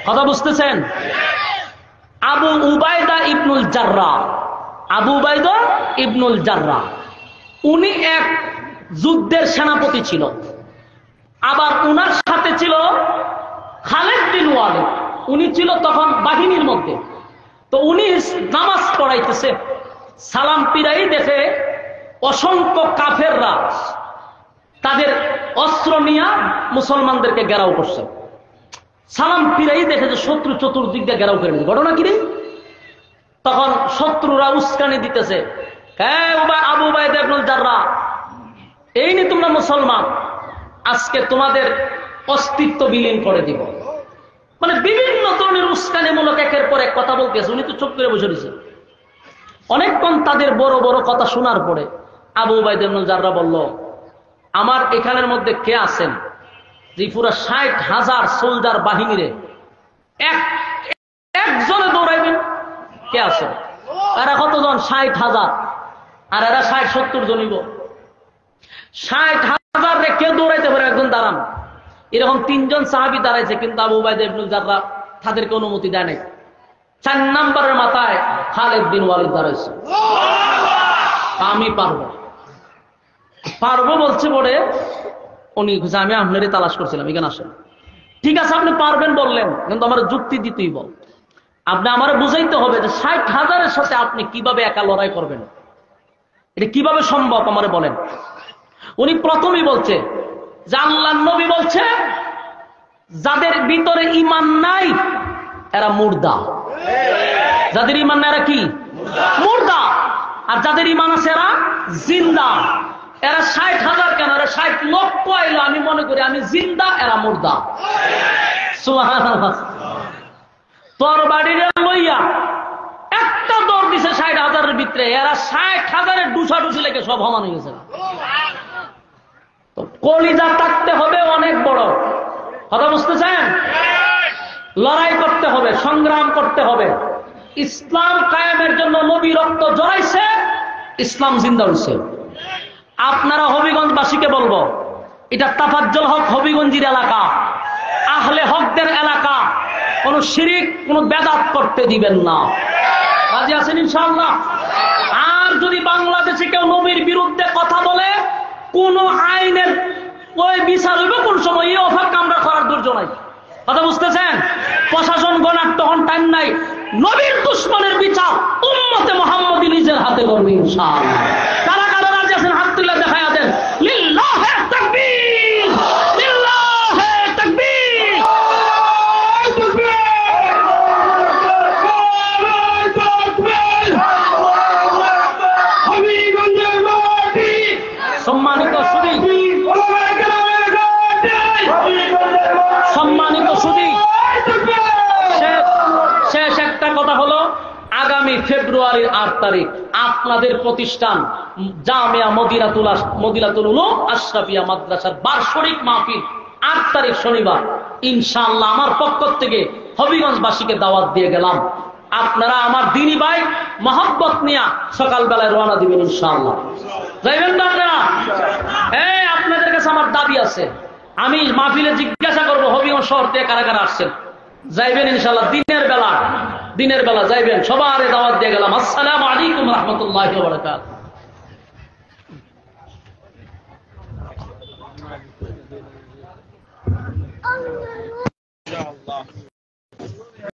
A: কথা বুঝতেছেন? আবু উবাইদা ইবনুল জাররাহ, আবু উবাইদা ইবনুল জাররাহ, উনি এক যুদ্ধের সেনাপতি ছিল। আবার উনার সাথে ছিল খালিদ বিন ওয়ালিদ, উনি ছিল তখন বাহিনীর মধ্যে। তো উনি নামাজ পড়াইতেছে, সালাম পিরাই দেখে অসংখ্য কাফেররা তাদের অস্ত্র নিয়ে মুসলমানদেরকে ঘেরাও করছে। সালাম পিরাই দেখে যে শত্রু চতুর্দিক দিয়ে ঘেরাও করে নিচ্ছে। ঘটনা কি রে? তখন শত্রুরা উস্কানি দিতেছে, আবু উবাইদা ইবনুল জাররাহ, এই নি তোমরা মুসলমান, আজকে তোমাদের অস্তিত্ব বিলীন করে দিব। মানে বিভিন্ন ধরনের উস্কানিমূলক একের পর এক কথা বলতেছে। উনি তো চুপ করে বসে রয়েছে। অনেকক্ষণ তাদের বড় বড় কথা শোনার পরে আবু উবাইদা ইবনুল জাররাহ বলল, আমার এখানের মধ্যে কে আছেন যে পুরো 60,000 সোলজার বাহিনীরে একজনে দৌড়াইবেন? কে আছেন? এরা কতজন? 60,000। আর এরা 60-70 জনিব। 60,000 রে কে দৌড়াইতে পারে? একজন দাঁড়ান। এরকম 3 জন সাহাবী দাঁড়াইছে, কিন্তু আবু উবাইদা ইবনুল জাররাহ তাদেরকে অনুমতি দেয় নাই। 4 নম্বরের মাথায় খালিদ বিন ওয়ালিদ দাঁড়াইছে। আমি পারবো পারবো বলছে বলে উনি আমি আপনারই তালাশ করছিলাম, এখানে আসেন। ঠিক আছে, আপনি পারবেন বললেন, কিন্তু আমার যুক্তি দিতেই বল। আপনি আমার বুঝাইতে হবে যে 60,000-এর সাথে আপনি কিভাবে একা লড়াই করবেন, এটা কিভাবে সম্ভব আমারে বলেন। উনি প্রথমেই বলছে যে আল্লাহর নবী বলছে যাদের ভিতরে ঈমান নাই এরা মুর্দা। যাদের ঈমান নাই এরা কি? মুর্দা। আর যাদের ঈমান আছে এরা জিন্দা। এরা 60,000 কেন, এরা 60 লক্ষ আইলো, আমি মনে করি আমি জিন্দা, এরা মুর্দা। সুবহানাল্লাহ। তরবারি লইয়া একটা দৌড় দিছে 60,000-এর ভিতরে, এরা 60,000-এর ডুসাডুসি লেগে সব সমান হয়ে গেছে। তো কলিজা থাকতে হবে অনেক বড়। কথা বুঝতেছেন? লড়াই করতে হবে, সংগ্রাম করতে হবে। ইসলাম কায়েমের জন্য নবী রক্ত জড়াইছে, ইসলাম জিন্দা হইছে। আপনারা হবিগঞ্জবাসীকে বলবো, এটা তাফাজ্জল হক হবিগঞ্জের এলাকা, আহলে হকদের এলাকা, কোন শিরিক কোন বেদাত করতে দিবেন না। রাজি আছেন ইনশাআল্লাহ? আর যদি বাংলাদেশে কেউ নবীর বিরুদ্ধে কথা বলে, কোন আইনের ওই বিচার হইবে কোন সময়, এই অফার কামরা করার ধৈর্য নাই। কথা বুঝতেছেন? প্রশাসন গণার তখন টাইম নাই। নবীর দুশ্মনের বিচার উম্মতে মুহাম্মদী নিজের হাতে করবে ইনশাআল্লাহ। কারা কারা রাজি আছেন হাত তুলে দেখায়া দেন। লিল্লাহি তাকবীর, লিল্লাহি তাকবীর। ফেব্রুয়ারির 8 তারিখ আপনাদের প্রতিষ্ঠান জামিয়া মদিনাতুল উলুম আশরাফিয়া মাদ্রাসার বার্ষিক মাহফিল 8 তারিখ শনিবার। ইনশাআল্লাহ আমার পক্ষ থেকে হবিগঞ্জবাসীকে দাওয়াত দিয়ে গেলাম। আপনারা আমার দিনী ভাই মহব্বত নিয়ে সকালবেলায় রওনা দিবেন ইনশাআল্লাহ। যাইবেন না আপনারা? আপনাদের কাছে আমার দাবি আছে, আমি মাহফিলে জিজ্ঞাসা করবো হবিগঞ্জ শহর থেকে কারা কারা আসছেন। যাইবেন ইনশাআল্লাহ, দিনের বেলা যাইবেন। সবার দাওয়াত দিয়ে গেলাম। আসসালামু আলাইকুম রহমতুল্লাহি ওয়া বারাকাতুহু।